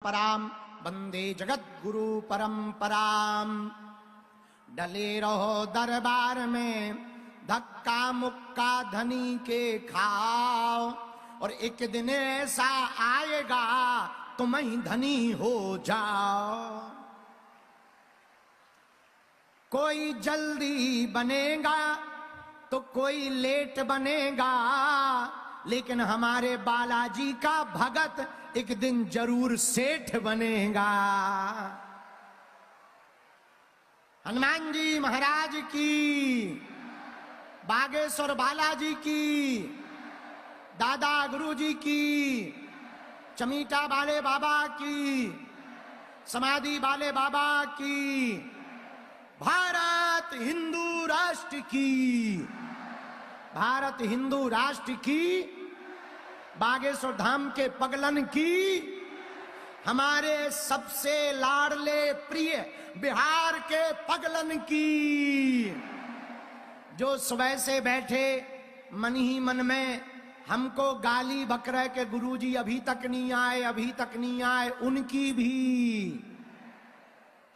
परंपराम वंदे जगत गुरु परंपराम। डले रहो दरबार में धक्का मुक्का धनी के खाओ, और एक दिन ऐसा आएगा तुम ही धनी हो जाओ। कोई जल्दी बनेगा तो कोई लेट बनेगा, लेकिन हमारे बालाजी का भगत एक दिन जरूर सेठ बनेगा। हनुमान जी महाराज की, बागेश्वर बालाजी की, दादा गुरु जी की, चमीटा वाले बाबा की, समाधि वाले बाबा की, भारत हिंदू राष्ट्र की, भारत हिंदू राष्ट्र की, बागेश्वर धाम के पगलन की, हमारे सबसे लाडले प्रिय बिहार के पगलन की, जो सुबह से बैठे मन ही मन में हमको गाली बक रहे के गुरुजी अभी तक नहीं आए, अभी तक नहीं आए, उनकी भी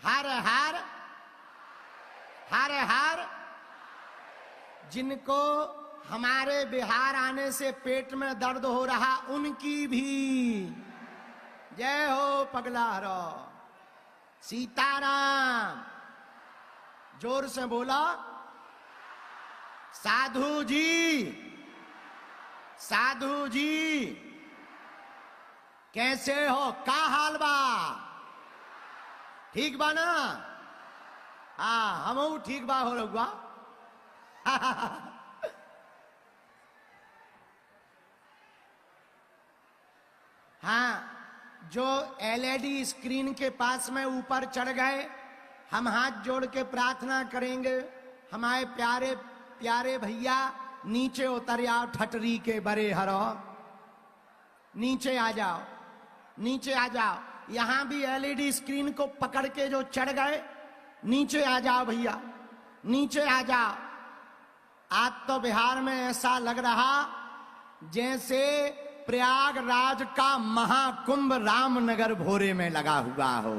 हर हर हर हर। जिनको हमारे बिहार आने से पेट में दर्द हो रहा उनकी भी जय हो। पगलारो सीताराम, जोर से बोला। साधु जी, साधु जी कैसे हो, का हाल बा, ठीक बा ना? हाँ हम ठीक बा हो रहुआ। हाँ, जो एलईडी स्क्रीन के पास में ऊपर चढ़ गए, हम हाथ जोड़ के प्रार्थना करेंगे, हमारे प्यारे प्यारे भैया नीचे उतर आओ, ठटरी के बरे हरो, नीचे आ जाओ, नीचे आ जाओ। यहां भी एलईडी स्क्रीन को पकड़ के जो चढ़ गए, नीचे आ जाओ भैया, नीचे आ जाओ। आज तो बिहार में ऐसा लग रहा जैसे प्रयागराज का महाकुंभ रामनगर भोरे में लगा हुआ हो।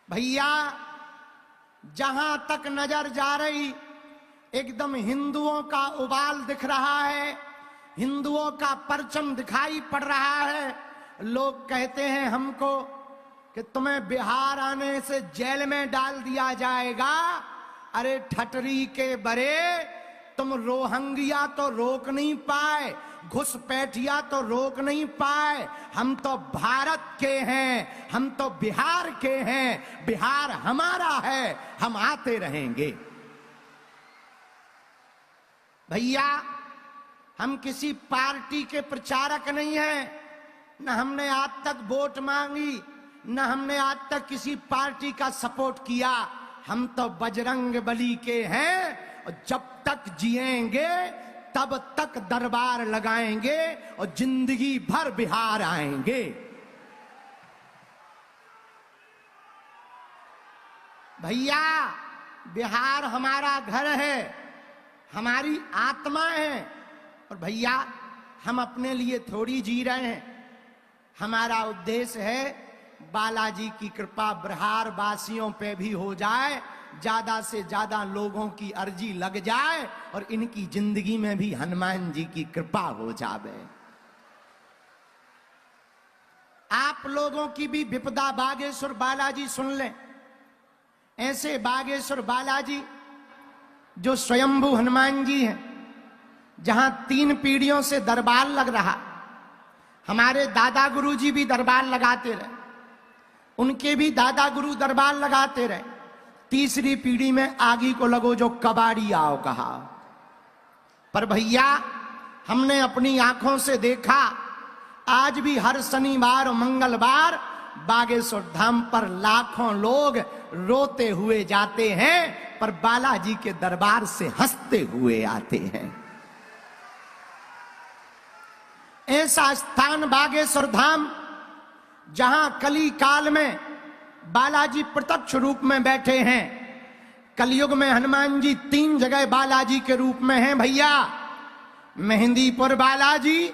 भैया जहां तक नजर जा रही एकदम हिंदुओं का उबाल दिख रहा है, हिंदुओं का परचम दिखाई पड़ रहा है। लोग कहते हैं हमको कि तुम्हें बिहार आने से जेल में डाल दिया जाएगा। अरे ठटरी के बरे, तुम रोहंगिया तो रोक नहीं पाए, घुसपैठिया तो रोक नहीं पाए। हम तो भारत के हैं, हम तो बिहार के हैं, बिहार हमारा है, हम आते रहेंगे। भैया हम किसी पार्टी के प्रचारक नहीं हैं, न हमने आज तक वोट मांगी, न हमने आज तक किसी पार्टी का सपोर्ट किया। हम तो बजरंग बली के हैं, और जब तक जिएंगे तब तक दरबार लगाएंगे और जिंदगी भर बिहार आएंगे। भैया बिहार हमारा घर है, हमारी आत्मा है, और भैया हम अपने लिए थोड़ी जी रहे हैं। हमारा उद्देश्य है बालाजी की कृपा बिहार वासियों पे भी हो जाए, ज्यादा से ज्यादा लोगों की अर्जी लग जाए, और इनकी जिंदगी में भी हनुमान जी की कृपा हो जावे। आप लोगों की भी विपदा बागेश्वर बालाजी सुन लें। ऐसे बागेश्वर बालाजी जो स्वयंभू हनुमान जी हैं, जहां 3 पीढ़ियों से दरबार लग रहा। हमारे दादा गुरु जी भी दरबार लगाते रहे, उनके भी दादा गुरु दरबार लगाते रहे। तीसरी पीढ़ी में आगे को लगो जो कबाड़ी आओ कहा। पर भैया हमने अपनी आंखों से देखा, आज भी हर शनिवार और मंगलवार बागेश्वर धाम पर लाखों लोग रोते हुए जाते हैं, पर बालाजी के दरबार से हंसते हुए आते हैं। ऐसा स्थान बागेश्वर धाम जहां कली काल में बालाजी प्रत्यक्ष रूप में बैठे हैं। कलयुग में हनुमान जी 3 जगह बालाजी के रूप में हैं भैया। मेहंदीपुर बालाजी,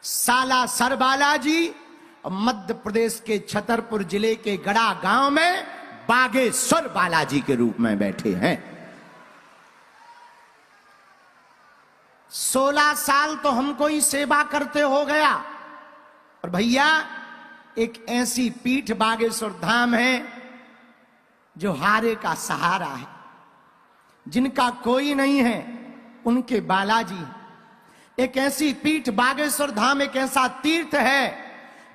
सालासर बालाजी और मध्य प्रदेश के छतरपुर जिले के गड़ा गांव में बागेश्वर बालाजी के रूप में बैठे हैं। 16 साल तो हमको ही सेवा करते हो गया। और भैया एक ऐसी पीठ बागेश्वर धाम है जो हारे का सहारा है, जिनका कोई नहीं है उनके बालाजी। एक ऐसी पीठ बागेश्वर धाम एक ऐसा तीर्थ है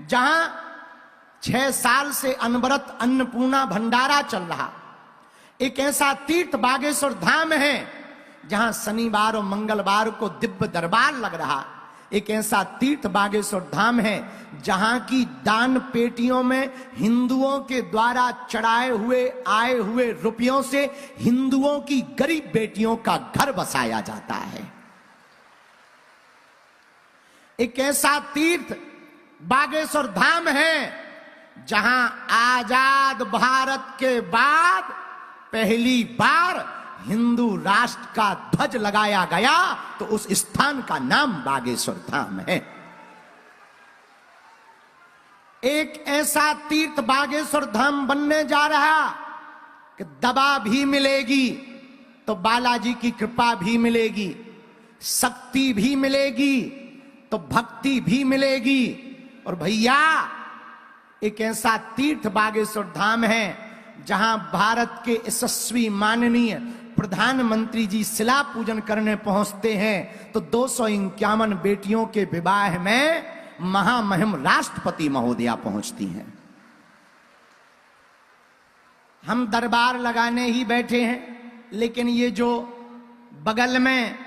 जहां 6 साल से अनवरत अन्नपूर्णा भंडारा चल रहा। एक ऐसा तीर्थ बागेश्वर धाम है जहां शनिवार और मंगलवार को दिव्य दरबार लग रहा। एक ऐसा तीर्थ बागेश्वर धाम है जहां की दान पेटियों में हिंदुओं के द्वारा चढ़ाए हुए आए हुए रुपयों से हिंदुओं की गरीब बेटियों का घर बसाया जाता है। एक ऐसा तीर्थ बागेश्वर धाम है जहां आजाद भारत के बाद पहली बार हिंदू राष्ट्र का ध्वज लगाया गया, तो उस स्थान का नाम बागेश्वर धाम है। एक ऐसा तीर्थ बागेश्वर धाम बनने जा रहा कि दवा भी मिलेगी तो बालाजी की कृपा भी मिलेगी, शक्ति भी मिलेगी तो भक्ति भी मिलेगी। और भैया एक ऐसा तीर्थ बागेश्वर धाम है जहां भारत के यशस्वी माननीय प्रधानमंत्री जी शिला पूजन करने पहुंचते हैं तो 251 बेटियों के विवाह में महामहिम राष्ट्रपति महोदया पहुंचती हैं। हम दरबार लगाने ही बैठे हैं, लेकिन ये जो बगल में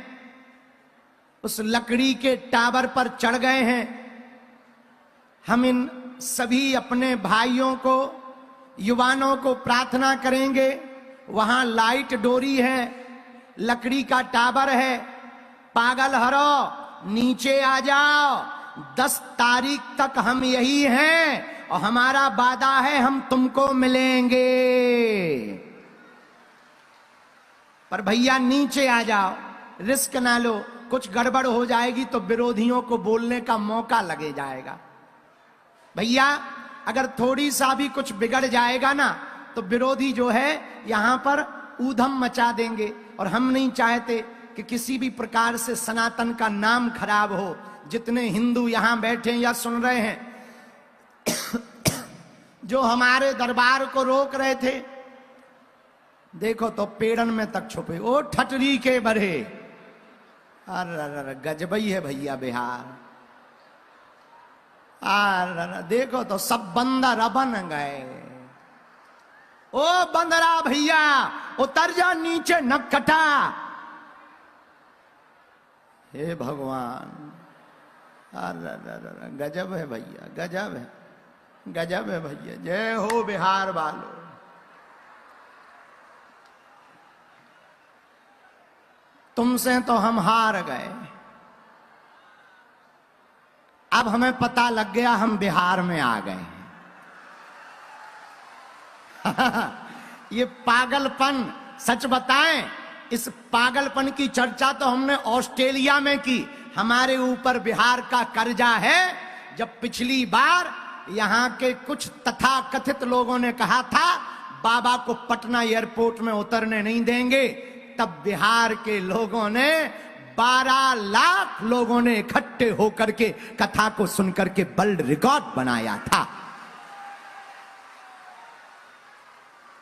उस लकड़ी के टावर पर चढ़ गए हैं, हम इन सभी अपने भाइयों को, युवाओं को प्रार्थना करेंगे। वहां लाइट डोरी है, लकड़ी का टावर है, पागल हरो नीचे आ जाओ, 10 तारीख तक हम यही हैं और हमारा वादा है हम तुमको मिलेंगे। पर भैया नीचे आ जाओ, रिस्क ना लो, कुछ गड़बड़ हो जाएगी तो विरोधियों को बोलने का मौका लगे जाएगा। भैया अगर थोड़ी सा भी कुछ बिगड़ जाएगा ना तो विरोधी जो है यहां पर ऊधम मचा देंगे, और हम नहीं चाहते कि किसी भी प्रकार से सनातन का नाम खराब हो। जितने हिंदू यहां बैठे या सुन रहे हैं जो हमारे दरबार को रोक रहे थे, देखो तो पेड़न में तक छुपे, ओ ठटरी के बड़े। अरे गजबई है भैया बिहार। देखो तो सब बंदर बन गए। ओ बंदरा भैया उतर जा नीचे, नकटा। हे भगवान, अरे गजब है भैया, गजब है, गजब है भैया। जय हो बिहार वालों। तुमसे तो हम हार गए, अब हमें पता लग गया हम बिहार में आ गए। ये पागलपन, सच बताएं, इस पागलपन की चर्चा तो हमने ऑस्ट्रेलिया में की। हमारे ऊपर बिहार का कर्जा है। जब पिछली बार यहां के कुछ तथाकथित लोगों ने कहा था बाबा को पटना एयरपोर्ट में उतरने नहीं देंगे, तब बिहार के लोगों ने 12 लाख लोगों ने इकट्ठे होकर के कथा को सुनकर के वर्ल्ड रिकॉर्ड बनाया था।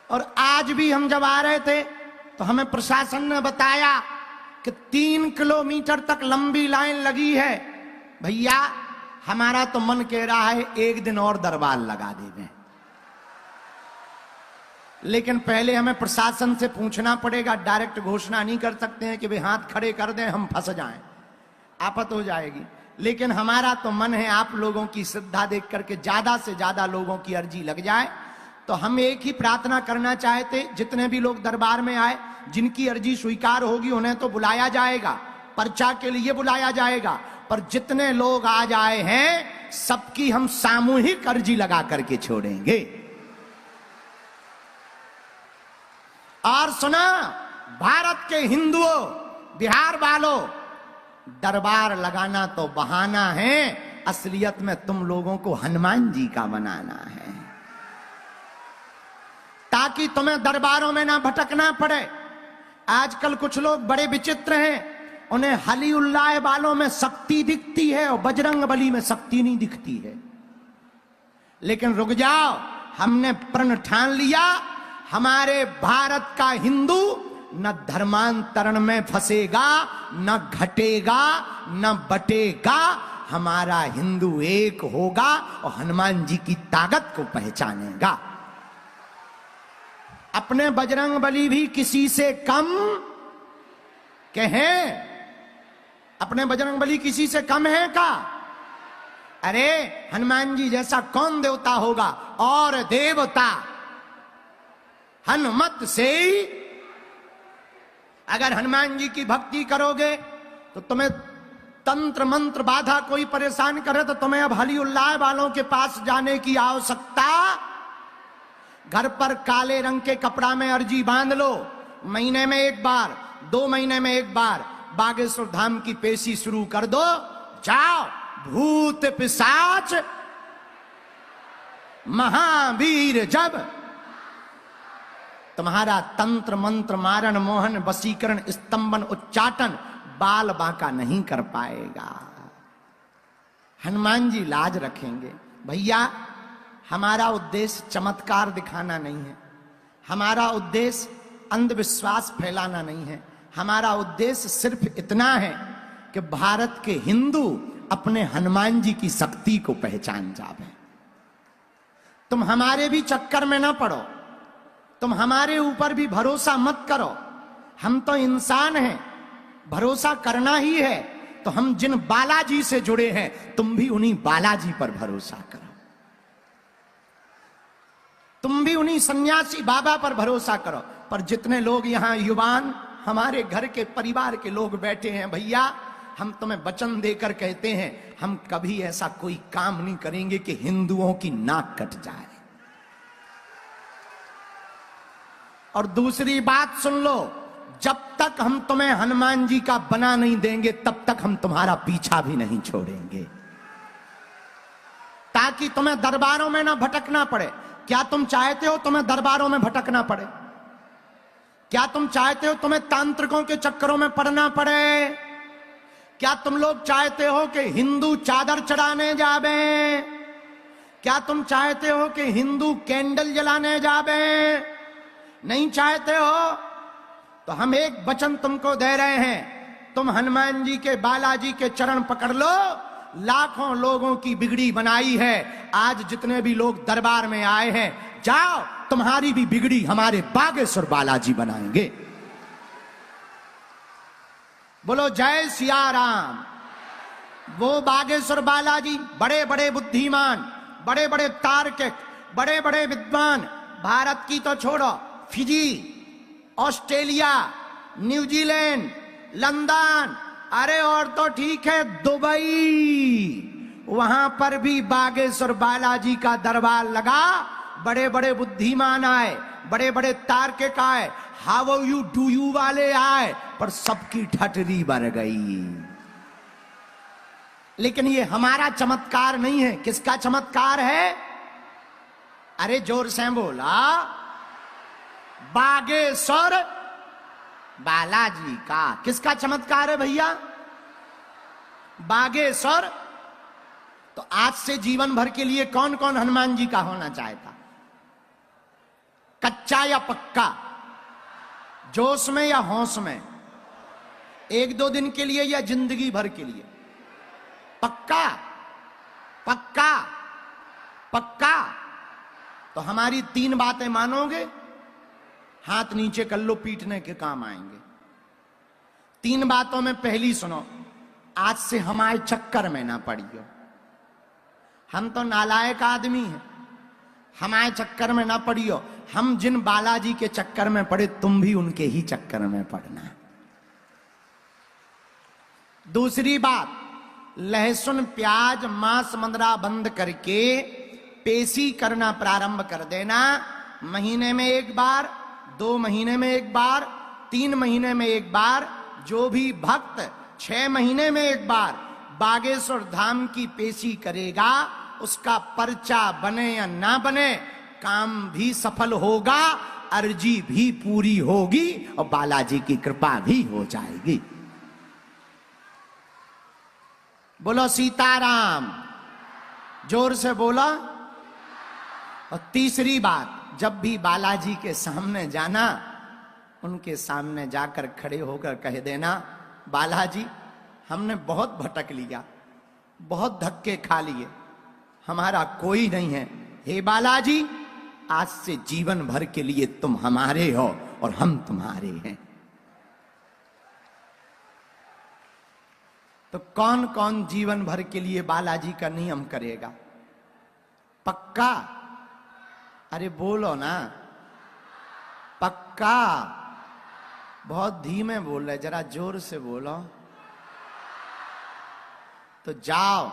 और आज भी हम जब आ रहे थे तो हमें प्रशासन ने बताया कि 3 किलोमीटर तक लंबी लाइन लगी है। भैया हमारा तो मन कह रहा है एक दिन और दरबार लगा देंगे, लेकिन पहले हमें प्रशासन से पूछना पड़ेगा। डायरेक्ट घोषणा नहीं कर सकते हैं कि वे हाथ खड़े कर दें, हम फंस जाएं, आफत हो जाएगी। लेकिन हमारा तो मन है आप लोगों की श्रद्धा देख करके ज्यादा से ज्यादा लोगों की अर्जी लग जाए। तो हम एक ही प्रार्थना करना चाहते, जितने भी लोग दरबार में आए, जिनकी अर्जी स्वीकार होगी उन्हें तो बुलाया जाएगा, पर्चा के लिए बुलाया जाएगा, पर जितने लोग आज आए हैं सबकी हम सामूहिक अर्जी लगा करके छोड़ेंगे। और सुना, भारत के हिंदुओं, बिहार वालों, दरबार लगाना तो बहाना है, असलियत में तुम लोगों को हनुमान जी का बनाना है, ताकि तुम्हें दरबारों में ना भटकना पड़े। आजकल कुछ लोग बड़े विचित्र हैं, उन्हें हली उल्लाह वालों में शक्ति दिखती है और बजरंग बली में शक्ति नहीं दिखती है। लेकिन रुक जाओ, हमने प्रण ठान लिया, हमारे भारत का हिंदू न धर्मांतरण में फंसेगा, न घटेगा, न बटेगा। हमारा हिंदू एक होगा और हनुमान जी की ताकत को पहचानेगा। अपने बजरंग बली भी किसी से कम कहें? अपने बजरंग बली किसी से कम है का? अरे हनुमान जी जैसा कौन देवता होगा? और देवता हनुमत से ही। अगर हनुमान जी की भक्ति करोगे तो तुम्हें तंत्र मंत्र बाधा कोई परेशान करे तो तुम्हें अब हली उल्लाह वालों के पास जाने की आवश्यकता। घर पर काले रंग के कपड़ा में अर्जी बांध लो, महीने में एक बार, 2 महीने में एक बार बागेश्वर धाम की पेशी शुरू कर दो। जाओ, भूत पिशाच महावीर जब तुम्हारा तंत्र मंत्र मारण मोहन वशीकरण स्तंभन उच्चाटन बाल बांका नहीं कर पाएगा। हनुमान जी लाज रखेंगे। भैया, हमारा उद्देश्य चमत्कार दिखाना नहीं है, हमारा उद्देश्य अंधविश्वास फैलाना नहीं है। हमारा उद्देश्य सिर्फ इतना है कि भारत के हिंदू अपने हनुमान जी की शक्ति को पहचान जावे। तुम हमारे भी चक्कर में ना पड़ो, तुम हमारे ऊपर भी भरोसा मत करो। हम तो इंसान हैं, भरोसा करना ही है तो हम जिन बालाजी से जुड़े हैं तुम भी उन्हीं बालाजी पर भरोसा करो, तुम भी उन्हीं सन्यासी बाबा पर भरोसा करो। पर जितने लोग यहां युवान हमारे घर के परिवार के लोग बैठे हैं, भैया हम तुम्हें वचन देकर कहते हैं, हम कभी ऐसा कोई काम नहीं करेंगे कि हिंदुओं की नाक कट जाए। और दूसरी बात सुन लो, जब तक हम तुम्हें हनुमान जी का बना नहीं देंगे तब तक हम तुम्हारा पीछा भी नहीं छोड़ेंगे, ताकि तुम्हें दरबारों में ना भटकना पड़े। क्या तुम चाहते हो तुम्हें दरबारों में भटकना पड़े? क्या तुम चाहते हो तुम्हें तांत्रिकों के चक्करों में पड़ना पड़े? क्या तुम लोग चाहते हो कि हिंदू चादर चढ़ाने जावे? क्या तुम चाहते हो कि हिंदू कैंडल जलाने जावे? नहीं चाहते हो तो हम एक वचन तुमको दे रहे हैं, तुम हनुमान जी के बालाजी के चरण पकड़ लो। लाखों लोगों की बिगड़ी बनाई है, आज जितने भी लोग दरबार में आए हैं, जाओ तुम्हारी भी बिगड़ी हमारे बागेश्वर बालाजी बनाएंगे। बोलो जय सिया राम। वो बागेश्वर बालाजी बड़े बड़े बुद्धिमान, बड़े बड़े तार्किक, बड़े बड़े विद्वान, भारत की तो छोड़ो, फिजी, ऑस्ट्रेलिया, न्यूजीलैंड, लंदन, अरे और तो ठीक है दुबई, वहां पर भी बागेश्वर बालाजी का दरबार लगा। बड़े बड़े बुद्धिमान आए, बड़े बड़े तार्किक आए, हाउ यू डू यू वाले आए, पर सबकी ठटरी भर गई। लेकिन ये हमारा चमत्कार नहीं है। किसका चमत्कार है? अरे जोर से बोला, बागेश्वर बालाजी का। किसका चमत्कार है भैया? बागेश्वर। तो आज से जीवन भर के लिए कौन कौन हनुमान जी का होना चाहता? कच्चा या पक्का? जोश में या होश में? 1-2 दिन के लिए या जिंदगी भर के लिए? पक्का पक्का पक्का। तो हमारी 3 बातें मानोगे? हाथ नीचे कर लो, पीटने के काम आएंगे। 3 बातों में पहली सुनो, आज से हमारे चक्कर में ना पड़ियो। हम तो नालायक आदमी हैं, हमारे चक्कर में ना पड़ियो। हम जिन बालाजी के चक्कर में पड़े, तुम भी उनके ही चक्कर में पड़ना। दूसरी बात, लहसुन प्याज मांस मंदरा बंद करके पेशी करना प्रारंभ कर देना। महीने में एक बार, 2 महीने में एक बार, 3 महीने में एक बार, जो भी भक्त 6 महीने में एक बार, बागेश्वर धाम की पेशी करेगा, उसका पर्चा बने या ना बने, काम भी सफल होगा, अर्जी भी पूरी होगी और बालाजी की कृपा भी हो जाएगी। बोलो सीताराम, जोर से बोलो। और तीसरी बात, जब भी बालाजी के सामने जाना, उनके सामने जाकर खड़े होकर कह देना, बालाजी हमने बहुत भटक लिया, बहुत धक्के खा लिए, हमारा कोई नहीं है, हे बालाजी आज से जीवन भर के लिए तुम हमारे हो और हम तुम्हारे हैं। तो कौन कौन जीवन भर के लिए बालाजी का नियम करेगा? पक्का? अरे बोलो ना, पक्का? बहुत धीमे बोल रहे, जरा जोर से बोलो। तो जाओ,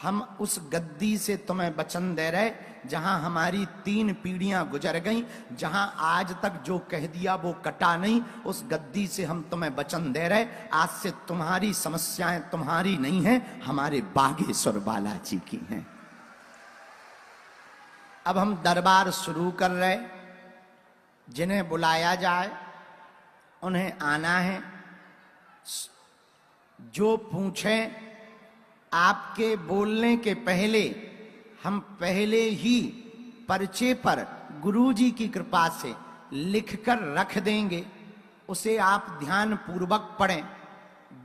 हम उस गद्दी से तुम्हें वचन दे रहे, जहां हमारी 3 पीढ़ियां गुजर गईं, जहां आज तक जो कह दिया वो कटा नहीं, उस गद्दी से हम तुम्हें वचन दे रहे, आज से तुम्हारी समस्याएं तुम्हारी नहीं हैं, हमारे बागेश्वर बालाजी की हैं। अब हम दरबार शुरू कर रहे, जिन्हें बुलाया जाए उन्हें आना है। जो पूछे, आपके बोलने के पहले हम पहले ही पर्चे पर गुरुजी की कृपा से लिखकर रख देंगे, उसे आप ध्यान पूर्वक पढ़ें।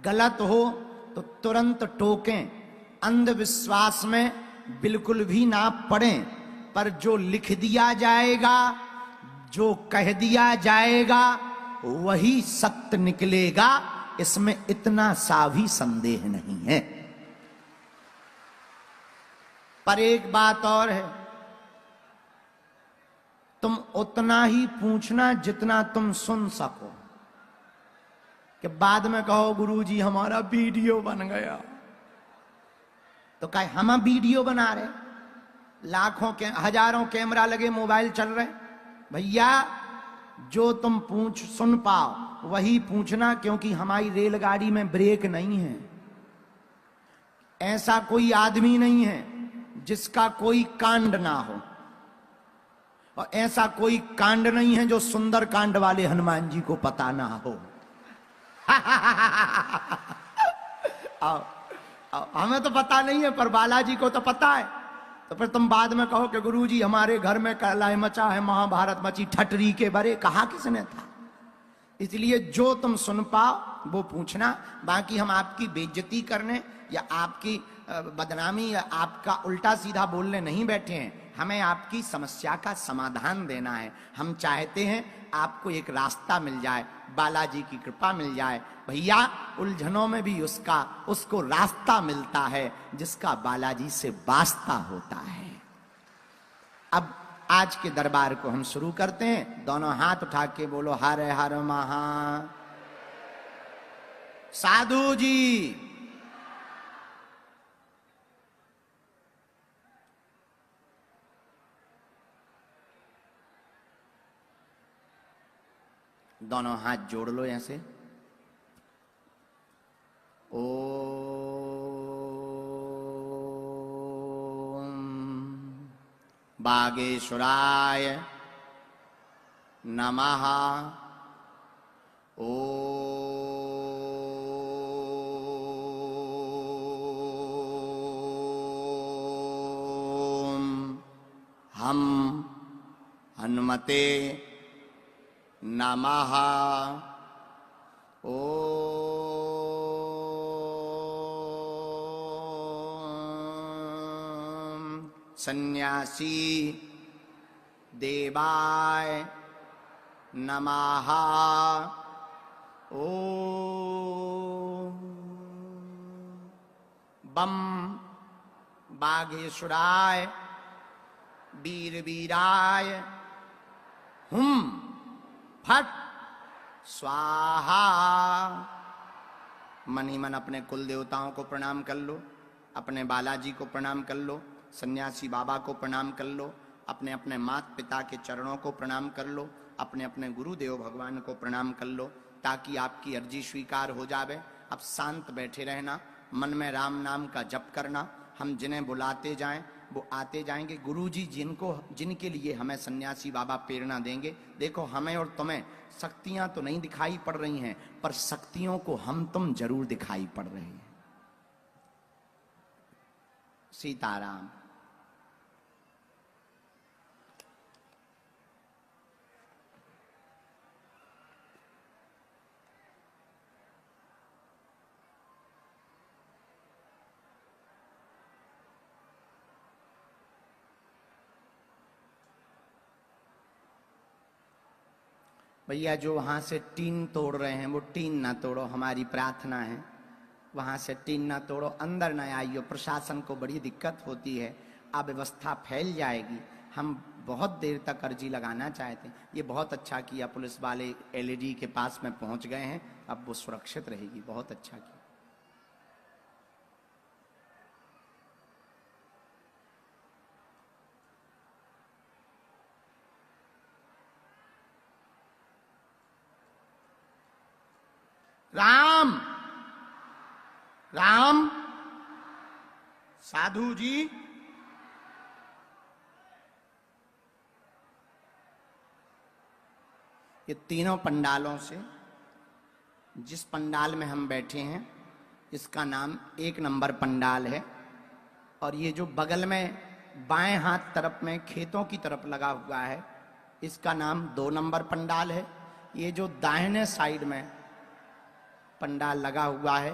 गलत हो तो तुरंत टोकें, अंधविश्वास में बिल्कुल भी ना पढ़ें, पर जो लिख दिया जाएगा, जो कह दिया जाएगा, वही सत्य निकलेगा, इसमें इतना सा भी संदेह नहीं है। पर एक बात और है, तुम उतना ही पूछना जितना तुम सुन सको, कि बाद में कहो गुरुजी हमारा वीडियो बन गया। तो कहे हम वीडियो बना रहे, लाखों के हजारों कैमरा लगे, मोबाइल चल रहे, भैया जो तुम पूछ सुन पाओ वही पूछना, क्योंकि हमारी रेलगाड़ी में ब्रेक नहीं है। ऐसा कोई आदमी नहीं है जिसका कोई कांड ना हो, और ऐसा कोई कांड नहीं है जो सुंदर कांड वाले हनुमान जी को पता ना हो। हमें तो पता नहीं है, पर बालाजी को तो पता है। तो फिर तुम बाद में कहो कि गुरुजी हमारे घर में कलह मचा है, महाभारत मची, ठटरी के बरे, कहा किसने था? इसलिए जो तुम सुन पाओ वो पूछना। बाकी हम आपकी बेइज्जती करने या आपकी बदनामी या आपका उल्टा सीधा बोलने नहीं बैठे हैं, हमें आपकी समस्या का समाधान देना है। हम चाहते हैं आपको एक रास्ता मिल जाए, बालाजी की कृपा मिल जाए। भैया उलझनों में भी उसको रास्ता मिलता है जिसका बालाजी से वास्ता होता है। अब आज के दरबार को हम शुरू करते हैं। दोनों हाथ उठा के बोलो हर हर महा। साधु जी दोनों हाथ जोड़ लो ऐसे। ओम बागेश्वराय नमः। ओम हम हनुमते नमः। ओम सन्यासी देवाय नमः। ओम बम बागेश्वराय वीर वीराय हुम फट स्वाहा। मन ही मन अपने कुल देवताओं को प्रणाम कर लो, अपने बालाजी को प्रणाम कर लो, सन्यासी बाबा को प्रणाम कर लो, अपने अपने माता पिता के चरणों को प्रणाम कर लो, अपने अपने गुरुदेव भगवान को प्रणाम कर लो, ताकि आपकी अर्जी स्वीकार हो जावे। अब शांत बैठे रहना, मन में राम नाम का जप करना। हम जिन्हें बुलाते जाएं वो आते जाएंगे। गुरुजी जिनके लिए हमें सन्यासी बाबा प्रेरणा देंगे। देखो हमें और तुम्हें शक्तियां तो नहीं दिखाई पड़ रही हैं, पर शक्तियों को हम तुम जरूर दिखाई पड़ रहे हैं। सीताराम। भैया जो वहां से टीन तोड़ रहे हैं वो टीन ना तोड़ो, हमारी प्रार्थना है। वहां से टीन ना तोड़ो, अंदर न आइयो। प्रशासन को बड़ी दिक्कत होती है, अव्यवस्था फैल जाएगी। हम बहुत देर तक अर्जी लगाना चाहते हैं। ये बहुत अच्छा किया पुलिस वाले एलईडी के पास में पहुंच गए हैं, अब वो सुरक्षित रहेगी। बहुत अच्छा किया। राम राम। साधु जी ये तीनों पंडालों से जिस पंडाल में हम बैठे हैं इसका नाम 1 नंबर पंडाल है। और ये जो बगल में बाएं हाथ तरफ में खेतों की तरफ लगा हुआ है इसका नाम 2 नंबर पंडाल है। ये जो दाहिने साइड में पंडाल लगा हुआ है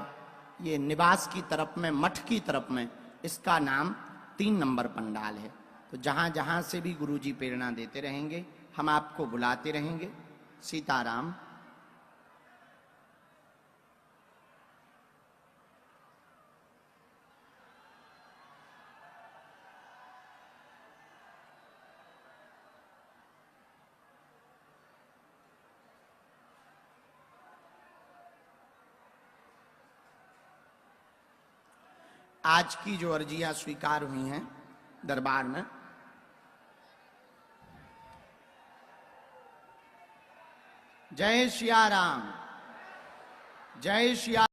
ये निवास की तरफ में, मठ की तरफ में, इसका नाम 3 नंबर पंडाल है। तो जहां जहां से भी गुरुजी प्रेरणा देते रहेंगे हम आपको बुलाते रहेंगे। सीताराम। आज की जो अर्जियां स्वीकार हुई हैं दरबार में, जय सिया राम, जय सिया